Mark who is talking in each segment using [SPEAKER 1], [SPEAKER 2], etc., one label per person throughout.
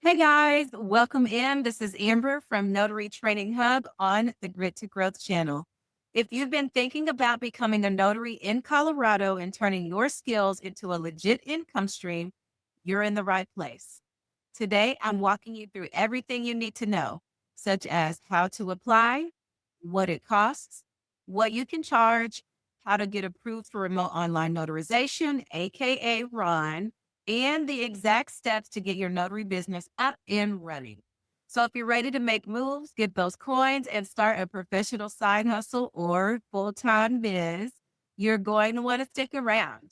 [SPEAKER 1] Hey guys, welcome in. This is Amber from Notary Training Hub on the Grit to Growth channel. If you've been thinking about becoming a notary in Colorado and turning your skills into a legit income stream, you're in the right place. Today, I'm walking you through everything you need to know, such as how to apply, what it costs, what you can charge, how to get approved for remote online notarization, aka RON, and the exact steps to get your notary business up and running. So if you're ready to make moves, get those coins, and start a professional side hustle or full-time biz, you're going to want to stick around.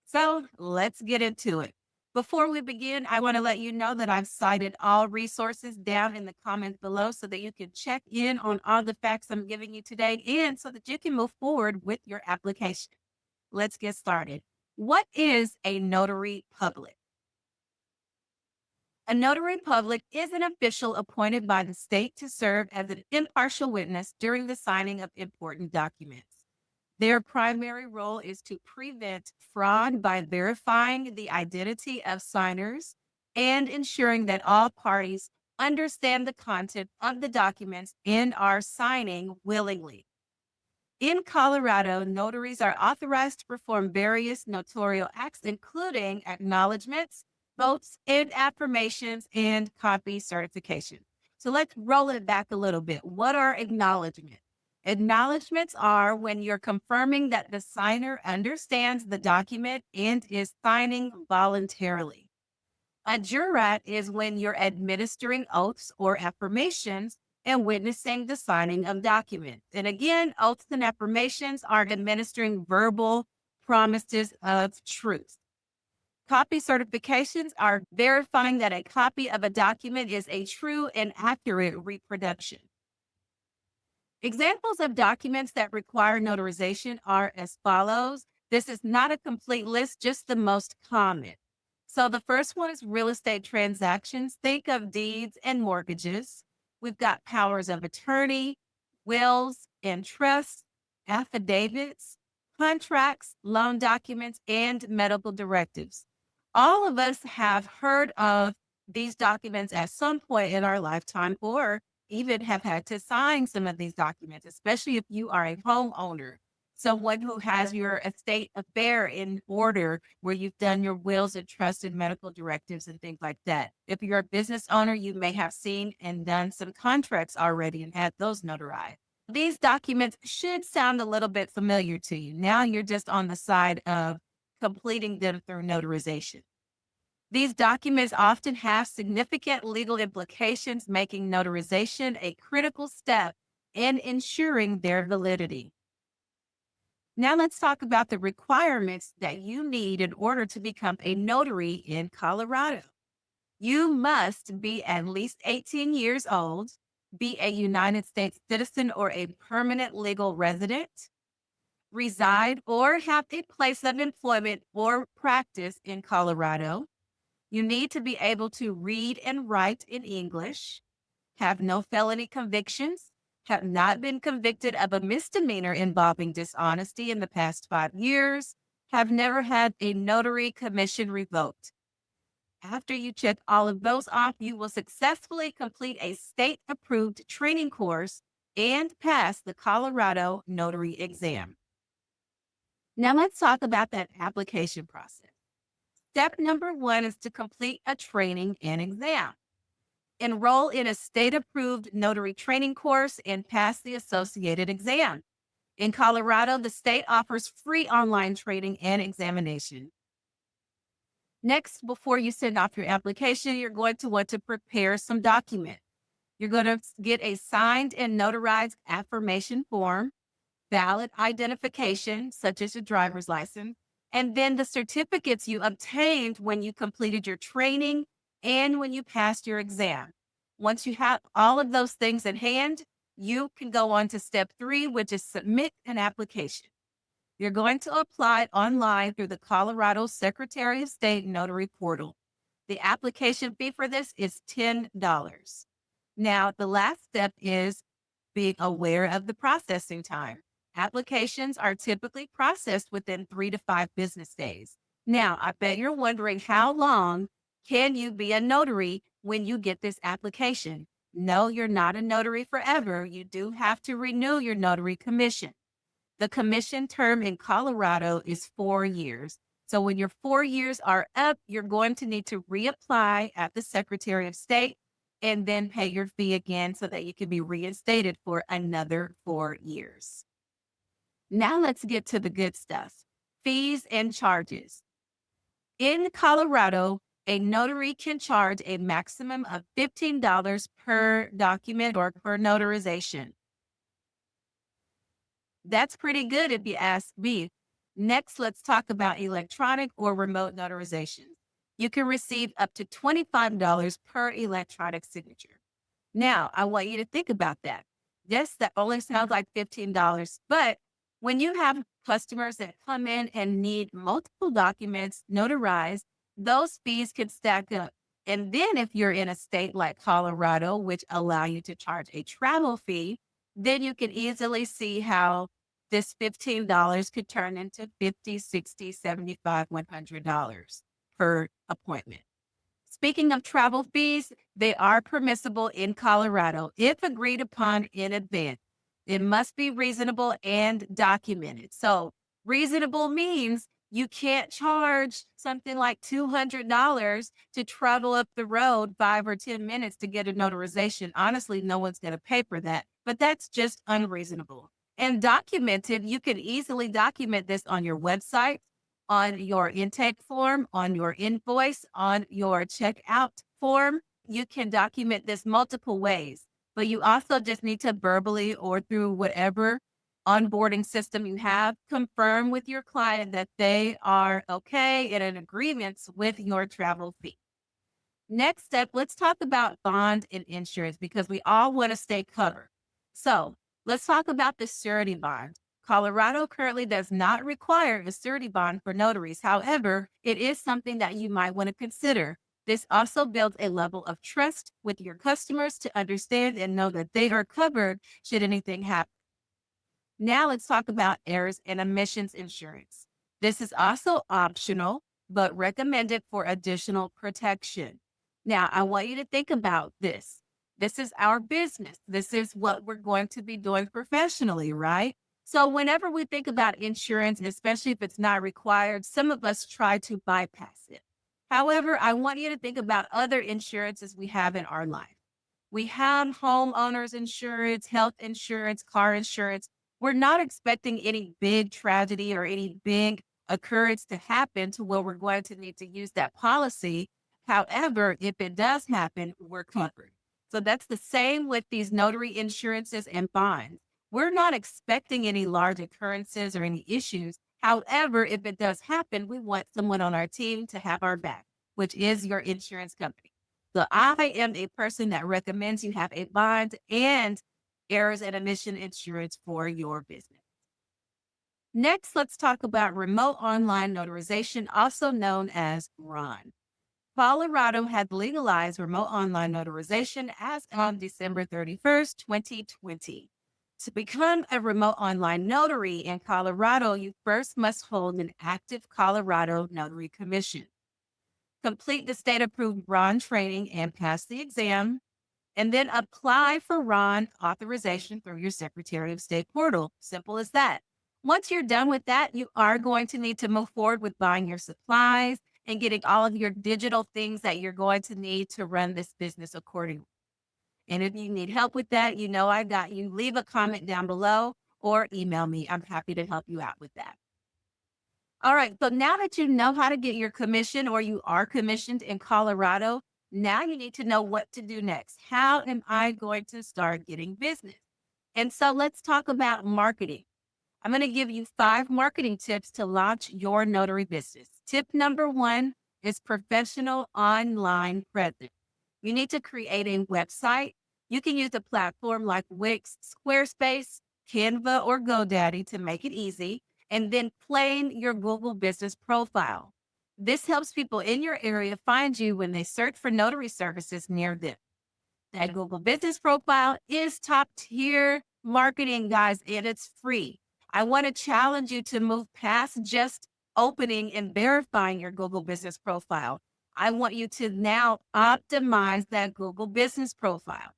[SPEAKER 1] So let's get into it. Before we begin, I want to let you know that I've cited all resources down in the comments below so that you can check in on all the facts I'm giving you today and so that you can move forward with your application. Let's get started. What is a notary public? A notary public is an official appointed by the state to serve as an impartial witness during the signing of important documents. Their primary role is to prevent fraud by verifying the identity of signers and ensuring that all parties understand the content of the documents and are signing willingly. In Colorado, notaries are authorized to perform various notarial acts, including acknowledgments, votes, and affirmations, and copy certification. So let's roll it back a little bit. What are acknowledgments? Acknowledgments are when you're confirming that the signer understands the document and is signing voluntarily. A jurat is when you're administering oaths or affirmations and witnessing the signing of documents. And again, oaths and affirmations are administering verbal promises of truth. Copy certifications are verifying that a copy of a document is a true and accurate reproduction. Examples of documents that require notarization are as follows. This is not a complete list, just the most common. So the first one is real estate transactions. Think of deeds and mortgages. We've got powers of attorney, wills and trusts, affidavits, contracts, loan documents, and medical directives. All of us have heard of these documents at some point in our lifetime or even have had to sign some of these documents, especially if you are a homeowner, someone who has your estate affair in order, where you've done your wills and trusts and medical directives and things like that. If you're a business owner, you may have seen and done some contracts already and had those notarized. These documents should sound a little bit familiar to you. Now you're just on the side of completing them through notarization. These documents often have significant legal implications, making notarization a critical step in ensuring their validity. Now, let's talk about the requirements that you need in order to become a notary in Colorado. You must be at least 18 years old, be a United States citizen or a permanent legal resident, reside or have a place of employment or practice in Colorado. You need to be able to read and write in English, have no felony convictions, have not been convicted of a misdemeanor involving dishonesty in the past 5 years, have never had a notary commission revoked. After you check all of those off, you will successfully complete a state approved training course and pass the Colorado notary exam. Now let's talk about that application process. Step number one is to complete a training and exam. Enroll in a state approved notary training course and pass the associated exam. In Colorado, the state offers free online training and examination. Next, before you send off your application, you're going to want to prepare some documents. You're going to get a signed and notarized affirmation form, valid identification, such as your driver's license, and then the certificates you obtained when you completed your training and when you passed your exam. Once you have all of those things in hand, you can go on to step 3, which is submit an application. You're going to apply online through the Colorado Secretary of State Notary Portal. The application fee for this is $10. Now, the last step is being aware of the processing time. Applications are typically processed within 3 to 5 business days. Now, I bet you're wondering, how long Can you be a notary when you get this application? No, you're not a notary forever. You do have to renew your notary commission. The commission term in Colorado is 4 years. So when your 4 years are up, you're going to need to reapply at the Secretary of State and then pay your fee again so that you can be reinstated for another 4 years. Now let's get to the good stuff. Fees and charges. In Colorado, a notary can charge a maximum of $15 per document or per notarization. That's pretty good if you ask me. Next, let's talk about electronic or remote notarizations. You can receive up to $25 per electronic signature. Now, I want you to think about that. Yes, that only sounds like $15, but when you have customers that come in and need multiple documents notarized, those fees can stack up. And then if you're in a state like Colorado, which allow you to charge a travel fee, then you can easily see how this $15 could turn into 50, 60, 75, $100 per appointment. Speaking of travel fees, they are permissible in Colorado if agreed upon in advance. It must be reasonable and documented. So, reasonable means you can't charge something like $200 to travel up the road 5 or 10 minutes to get a notarization. Honestly, no one's going to pay for that, but that's just unreasonable. And documented, you can easily document this on your website, on your intake form, on your invoice, on your checkout form. You can document this multiple ways, but you also just need to verbally or through whatever onboarding system you have, confirm with your client that they are okay and in agreement with your travel fee. Next step, let's talk about bond and insurance because we all want to stay covered. So let's talk about the surety bond. Colorado currently does not require a surety bond for notaries. However, it is something that you might want to consider. This also builds a level of trust with your customers to understand and know that they are covered should anything happen. Now let's talk about errors and omissions insurance. This is also optional, but recommended for additional protection. Now, I want you to think about this. This is our business. This is what we're going to be doing professionally, right? So, whenever we think about insurance, and especially if it's not required, some of us try to bypass it. However, I want you to think about other insurances we have in our life. We have homeowners insurance, health insurance, car insurance. We're not expecting any big tragedy or any big occurrence to happen to where we're going to need to use that policy. However, if it does happen, we're covered. So that's the same with these notary insurances and bonds. We're not expecting any large occurrences or any issues. However, if it does happen, we want someone on our team to have our back, which is your insurance company. So I am a person that recommends you have a bond and errors and omission insurance for your business. Next, let's talk about remote online notarization, also known as RON. Colorado had legalized remote online notarization as of December 31st, 2020. To become a remote online notary in Colorado, you first must hold an active Colorado Notary Commission. Complete the state approved RON training and pass the exam, and then apply for RON authorization through your Secretary of State portal. Simple as that. Once you're done with that, you are going to need to move forward with buying your supplies and getting all of your digital things that you're going to need to run this business accordingly. And if you need help with that, you know I got you. Leave a comment down below or email me. I'm happy to help you out with that. All right. So now that you know how to get your commission or you are commissioned in Colorado, now you need to know what to do next. How am I going to start getting business? And so let's talk about marketing. I'm going to give you 5 marketing tips to launch your notary business. Tip number 1 is professional online presence. You need to create a website. You can use a platform like Wix, Squarespace, Canva, or GoDaddy to make it easy, and then plan your Google business profile. This helps people in your area find you when they search for notary services near them. That Google business profile is top tier marketing, guys, and it's free. I want to challenge you to move past just opening and verifying your Google business profile. I want you to now optimize that Google business profile.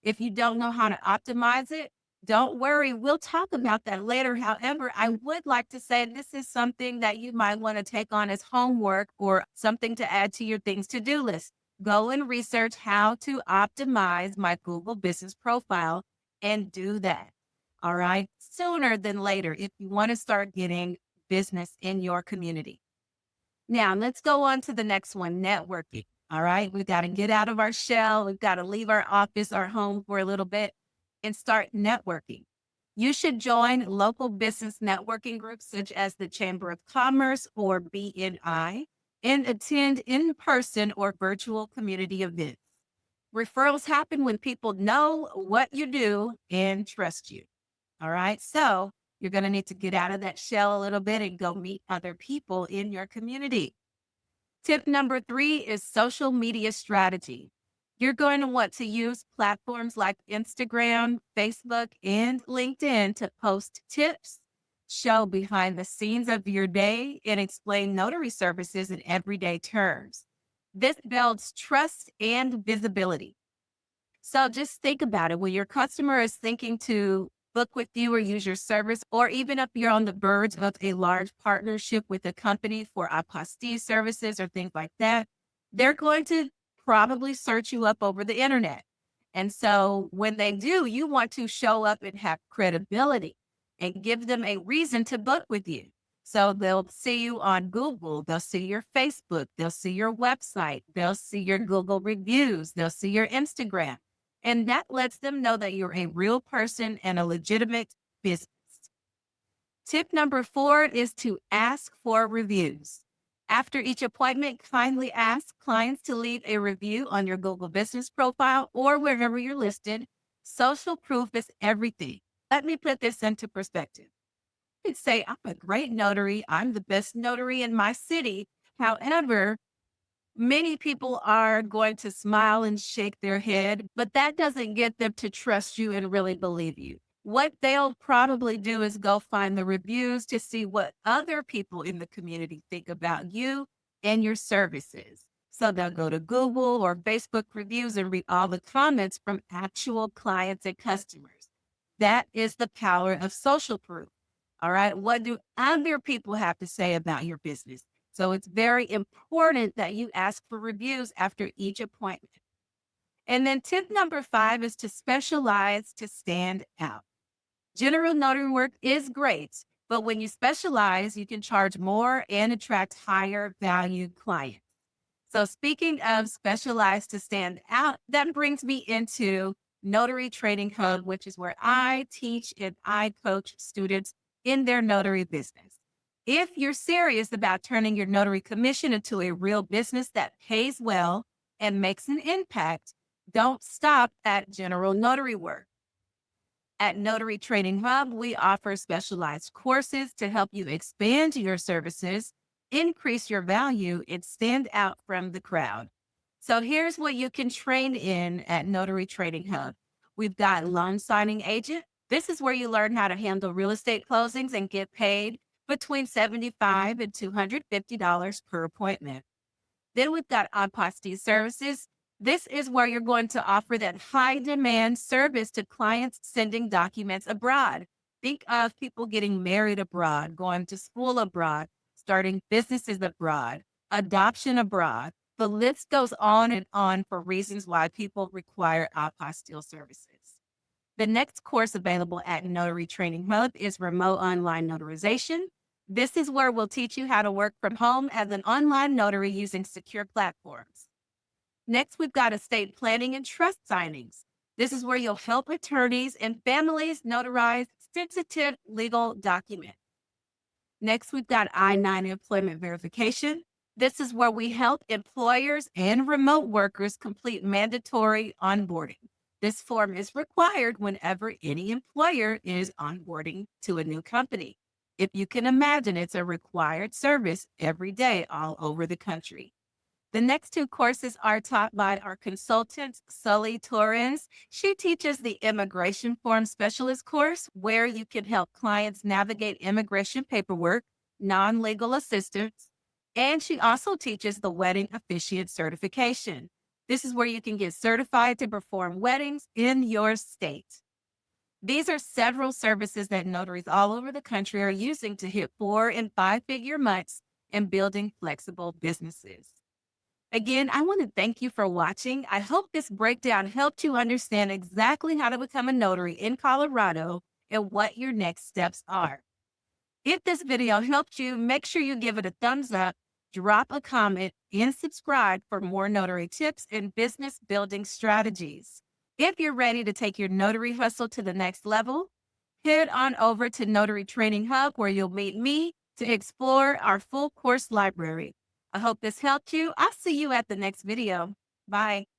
[SPEAKER 1] If you don't know how to optimize it, don't worry. We'll talk about that later. However, I would like to say this is something that you might want to take on as homework or something to add to your things to do list. Go and research how to optimize my Google business profile and do that. All right. Sooner than later, if you want to start getting business in your community. Now, let's go on to the next one, networking. All right. We've got to get out of our shell. We've got to leave our office, our home for a little bit and start networking. You should join local business networking groups such as the Chamber of Commerce or BNI and attend in person or virtual community events. Referrals happen when people know what you do and trust you. All right. So you're going to need to get out of that shell a little bit and go meet other people in your community. Tip number 3 is social media strategy. You're going to want to use platforms like Instagram, Facebook, and LinkedIn to post tips, show behind the scenes of your day, and explain notary services in everyday terms. This builds trust and visibility. So just think about it. When your customer is thinking to book with you or use your service, or even if you're on the verge of a large partnership with a company for apostille services or things like that, they're going to probably search you up over the internet. And so when they do, you want to show up and have credibility and give them a reason to book with you. So they'll see you on Google, they'll see your Facebook, they'll see your website, they'll see your Google reviews, they'll see your Instagram. And that lets them know that you're a real person and a legitimate business. Tip number 4 is to ask for reviews. After each appointment, kindly ask clients to leave a review on your Google business profile or wherever you're listed. Social proof is everything. Let me put this into perspective. You could say, I'm a great notary. I'm the best notary in my city. However, many people are going to smile and shake their head, but that doesn't get them to trust you and really believe you. What they'll probably do is go find the reviews to see what other people in the community think about you and your services. So they'll go to Google or Facebook reviews and read all the comments from actual clients and customers. That is the power of social proof. All right. What do other people have to say about your business? So it's very important that you ask for reviews after each appointment. And then tip number 5 is to specialize to stand out. General notary work is great, but when you specialize, you can charge more and attract higher value clients. So speaking of specialized to stand out, that brings me into Notary Training Hub, which is where I teach and I coach students in their notary business. If you're serious about turning your notary commission into a real business that pays well and makes an impact, don't stop at general notary work. At Notary Training Hub, we offer specialized courses to help you expand your services, increase your value, and stand out from the crowd. So here's what you can train in at Notary Training Hub. We've got loan signing agent. This is where you learn how to handle real estate closings and get paid between $75 and $250 per appointment. Then we've got apostille services. This is where you're going to offer that high demand service to clients sending documents abroad. Think of people getting married abroad, going to school abroad, starting businesses abroad, adoption abroad. The list goes on and on for reasons why people require apostille services. The next course available at Notary Training Hub is Remote Online Notarization. This is where we'll teach you how to work from home as an online notary using secure platforms. Next, we've got estate planning and trust signings. This is where you'll help attorneys and families notarize sensitive legal documents. Next, we've got I-9 employment verification. This is where we help employers and remote workers complete mandatory onboarding. This form is required whenever any employer is onboarding to a new company. If you can imagine, it's a required service every day all over the country. The next 2 courses are taught by our consultant, Sully Torres. She teaches the Immigration Form Specialist course, where you can help clients navigate immigration paperwork, non-legal assistance, And she also teaches the wedding officiant certification. This is where you can get certified to perform weddings in your state. These are several services that notaries all over the country are using to hit 4 and 5 figure months and building flexible businesses. Again, I want to thank you for watching. I hope this breakdown helped you understand exactly how to become a notary in Colorado and what your next steps are. If this video helped you, make sure you give it a thumbs up, drop a comment, and subscribe for more notary tips and business building strategies. If you're ready to take your notary hustle to the next level, head on over to Notary Training Hub where you'll meet me to explore our full course library. I hope this helped you. I'll see you at the next video. Bye.